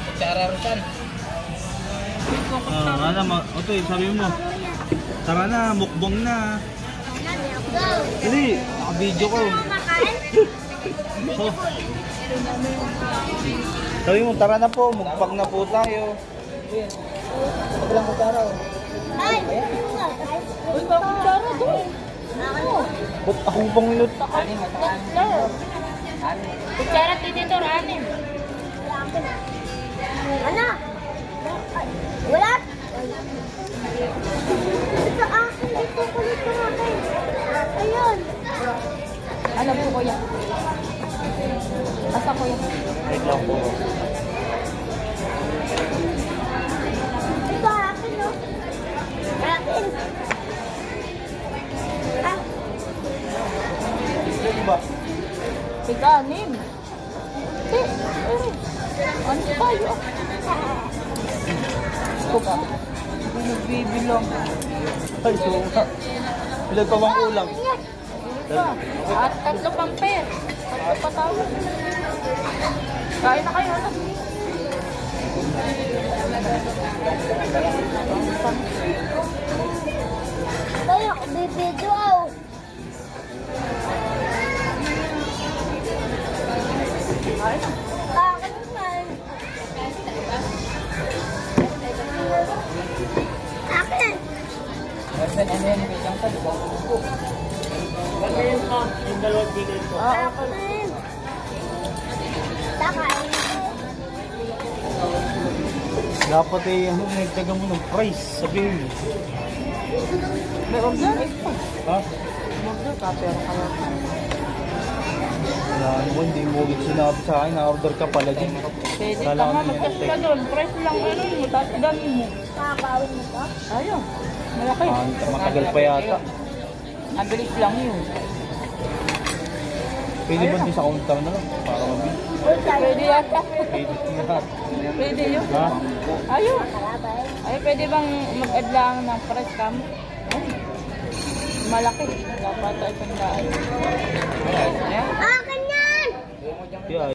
kutsara Rosan. Otoy, sabi mo. Tara na, mukbang na. Hindi, naka-video ko. So, sabi mo, tara na po, mukbang na po tayo. Ilang kutsara? Ay! Uy, ba kutsara doon? Ba't akong pangilot? Kutsara tito, anim. Ano? Wala? Ito akin, dito kulit ko natin. Ayun. Alam ko kuya. Asa kuya? Wait lang po. Ito akin, no? Akin. Ah, Diba? Tiga-anim. Ano tayo? Ito pa. Binibibilong. Ay, so nga. Ilan pa bang ulam? At tatlo pang pair. Tatlo pa tayo. Kain na kayo, anak. tayo, bibidyo ako. Kain na. Akin naman. Akin. Rosan, ano yan? Wait lang pa, di ba? Akin. Takain. Dapat eh, ano, nagtaga mo ng price, sabihin mo. May organic pa. Ha? Order ka, pero ka lang. Wala, ano ko, hindi mo ulit sinabi sa akin, na-order ka pala din. Pwede ka Kala ko nga may mag-test antay. ka doon. Price lang ano mo, tapos dami mo. Kakawin mo to? Ayun. Malaki. Matagal pa yata. Ang bilis lang yun. Pwede ba din sa counter na lang? Para mabili. Pwede yata. Pwede nga. Pwede yun. Ha? Ayun. Kalabay. Ay, pwede bang mag-add lang ng price cam? Ay. Malaki. Dapat ay sandaan. Akin yan! Yeah.